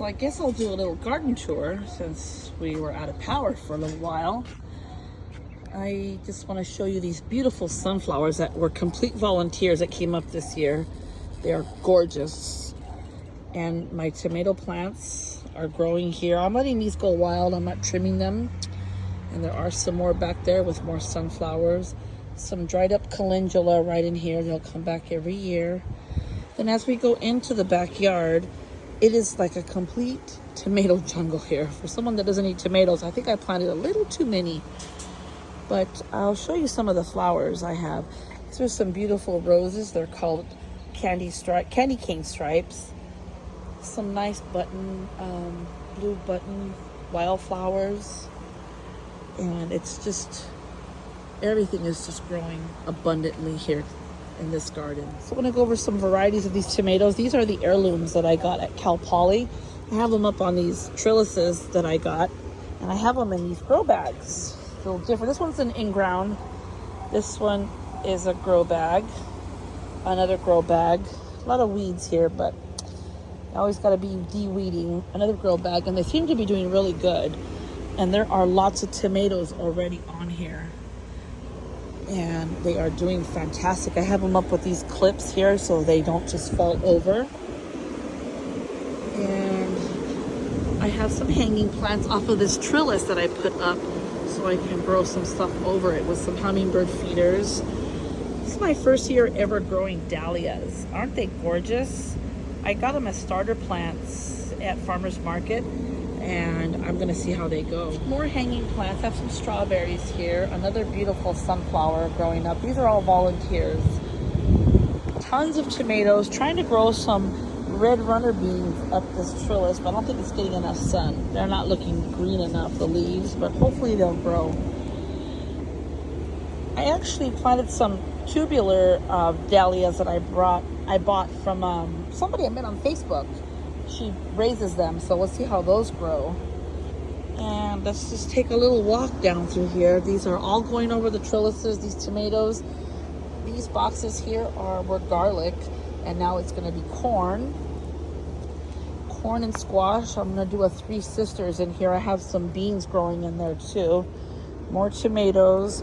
So I guess I'll do a little garden tour since we were out of power for a little while. I just want to show you these beautiful sunflowers that were complete volunteers that came up this year. They are gorgeous. And my tomato plants are growing here. I'm letting these go wild. I'm not trimming them. And there are some more back there with more sunflowers. Some dried up calendula right in here. They'll come back every year. Then as we go into the backyard, it is like a complete tomato jungle here. For someone that doesn't eat tomatoes, I think I planted a little too many. But I'll show you some of the flowers I have. These are some beautiful roses. They're called candy cane stripes. Some nice button, blue button wildflowers. And it's just, everything is just growing abundantly here in this garden. So I'm gonna go over some varieties of these tomatoes. These are the heirlooms that I got at Cal Poly. I have them up on these trellises that I got, and I have them in these grow bags. A little different. This one's an in-ground. This one is a grow bag. Another grow bag. A lot of weeds here, but I always gotta be de-weeding. Another grow bag, and they seem to be doing really good. And there are lots of tomatoes already on here. And they are doing fantastic. I have them up with these clips here so they don't just fall over. And I have some hanging plants off of this trellis that I put up so I can grow some stuff over it with some hummingbird feeders. This is my first year ever growing dahlias. Aren't they gorgeous? I got them as starter plants at Farmer's Market, and I'm gonna see how they go. More hanging plants. I have some strawberries here. Another beautiful sunflower growing up. These are all volunteers. Tons of tomatoes. Trying to grow some red runner beans up this trellis, but I don't think it's getting enough sun. They're not looking green enough, the leaves, but hopefully they'll grow. I actually planted some tubular dahlias that I bought from somebody I met on Facebook. She raises them, so let's see how those grow. And let's just take a little walk down through here. These are all going over the trellises, these tomatoes. These boxes here were garlic, and now it's gonna be corn and squash. I'm gonna do a Three Sisters in here. I have some beans growing in there too. More tomatoes,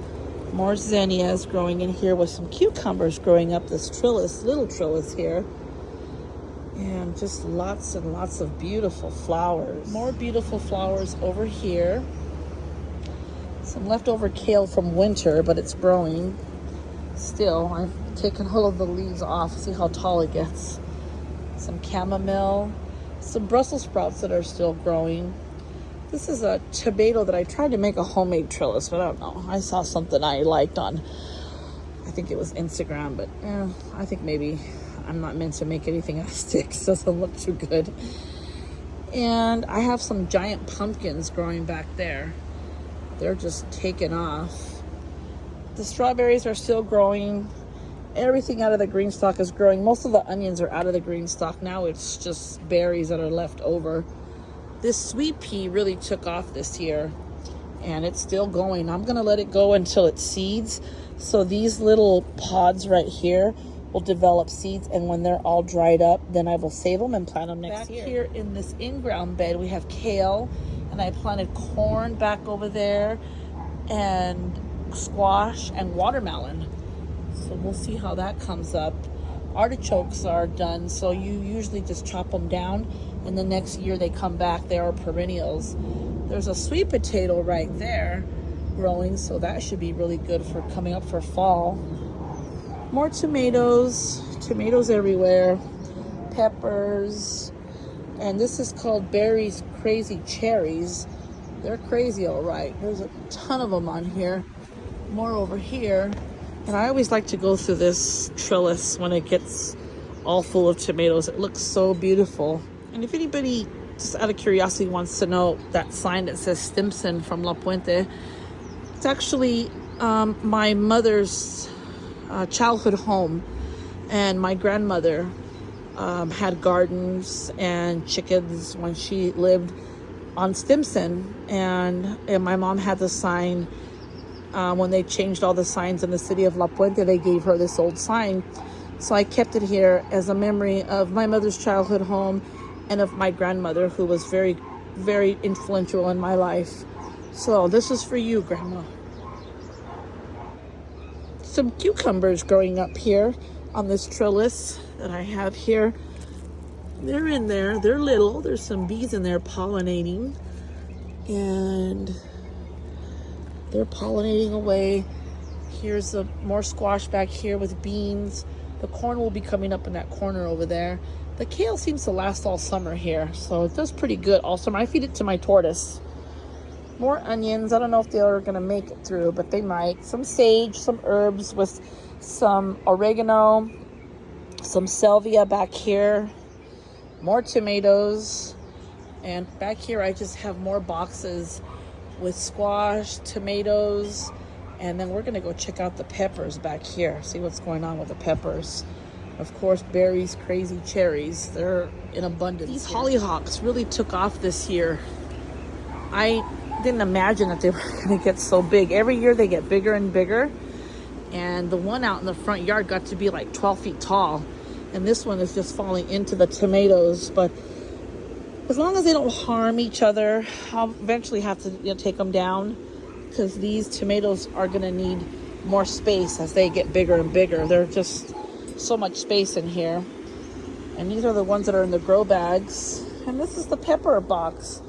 more zinnias growing in here with some cucumbers growing up this trellis, little trellis here. And just lots and lots of beautiful flowers. More beautiful flowers over here. Some leftover kale from winter, but it's growing. Still, I've taken all of the leaves off. See how tall it gets. Some chamomile. Some Brussels sprouts that are still growing. This is a tomato that I tried to make a homemade trellis, but I don't know. I saw something I liked on, I think it was Instagram, but I think maybe I'm not meant to make anything out of sticks. Doesn't look too good. And I have some giant pumpkins growing back there. They're just taking off. The strawberries are still growing. Everything out of the green stalk is growing. Most of the onions are out of the green stalk. Now it's just berries that are left over. This sweet pea really took off this year, and it's still going. I'm gonna let it go until it seeds. So these little pods right here will develop seeds, and when they're all dried up, then I will save them and plant them next year. Back here in this in-ground bed, we have kale, and I planted corn back over there, and squash and watermelon. So we'll see how that comes up. Artichokes are done, so you usually just chop them down, and the next year they come back. They are perennials. There's a sweet potato right there growing, so that should be really good for coming up for fall. More tomatoes everywhere, peppers, and this is called Berry's Crazy Cherries. They're crazy, all right. There's a ton of them on here. More over here. And I always like to go through this trellis when it gets all full of tomatoes. It looks so beautiful. And if anybody, just out of curiosity, wants to know that sign that says Stimson from La Puente, it's actually my mother's childhood home. And my grandmother had gardens and chickens when she lived on Stimson. And my mom had the sign. When they changed all the signs in the city of La Puente, they gave her this old sign. So I kept it here as a memory of my mother's childhood home and of my grandmother, who was very, very influential in my life. So this is for you, Grandma. Some cucumbers growing up here on this trellis that I have here. They're in there. They're little. There's some bees in there pollinating. And they're pollinating away. Here's more squash back here with beans. The corn will be coming up in that corner over there. The kale seems to last all summer here, so it does pretty good all summer. I feed it to my tortoise. More onions. I don't know if they're going to make it through, but they might. Some sage, some herbs with some oregano, some salvia back here. More tomatoes. And back here I just have more boxes with squash, tomatoes, and then we're going to go check out the peppers back here. See what's going on with the peppers. Of course, berries, crazy cherries. They're in abundance. These hollyhocks really took off this year. I didn't imagine that they were going to get so big. Every year they get bigger and bigger. And the one out in the front yard got to be like 12 feet tall. And this one is just falling into the tomatoes. But as long as they don't harm each other, I'll eventually have to take them down, because these tomatoes are going to need more space as they get bigger and bigger. They're just so much space in here. And these are the ones that are in the grow bags. And this is the pepper box.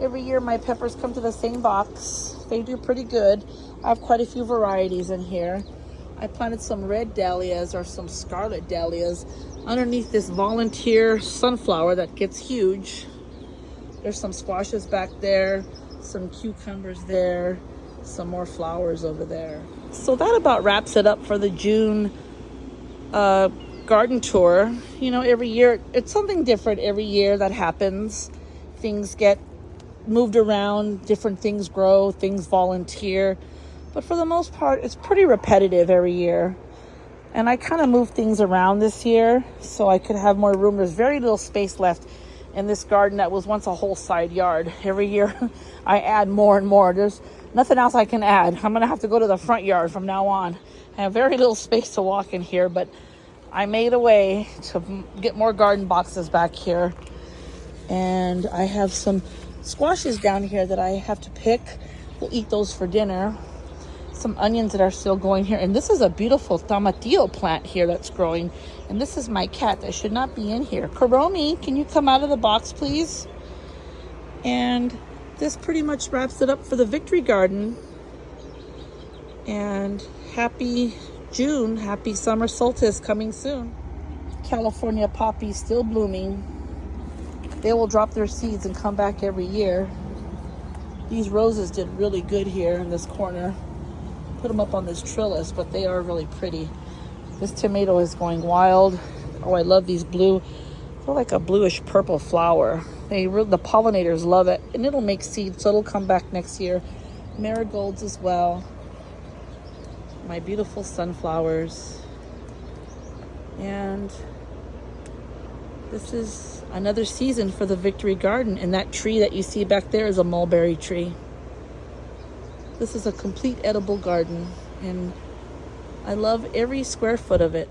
Every year my peppers come to the same box. They do pretty good. I have quite a few varieties in here. I planted some red dahlias or some scarlet dahlias underneath this volunteer sunflower that gets huge. There's some squashes back there, some cucumbers there, some more flowers over there. So that about wraps it up for the June garden tour. You know, every year it's something different. Every year that happens, things get moved around, different things grow, things volunteer, but for the most part it's pretty repetitive every year. And I kind of moved things around this year so I could have more room. There's very little space left in this garden that was once a whole side yard. Every year I add more and more. There's nothing else I can add. I'm gonna have to go to the front yard from now on. I have very little space to walk in here, but I made a way to get more garden boxes back here. And I have some squashes down here that I have to pick. We'll eat those for dinner. Some onions that are still going here. And this is a beautiful tomatillo plant here that's growing. And this is my cat that should not be in here. Karomi, can you come out of the box, please? And this pretty much wraps it up for the Victory Garden. And happy June, happy summer solstice coming soon. California poppies still blooming. They will drop their seeds and come back every year. These roses did really good here in this corner. Put them up on this trellis, but they are really pretty. This tomato is going wild. Oh, I love these blue. They're like a bluish purple flower. The pollinators love it, and it'll make seeds, so it'll come back next year. Marigolds as well. My beautiful sunflowers. And this is another season for the Victory Garden, and that tree that you see back there is a mulberry tree. This is a complete edible garden, and I love every square foot of it.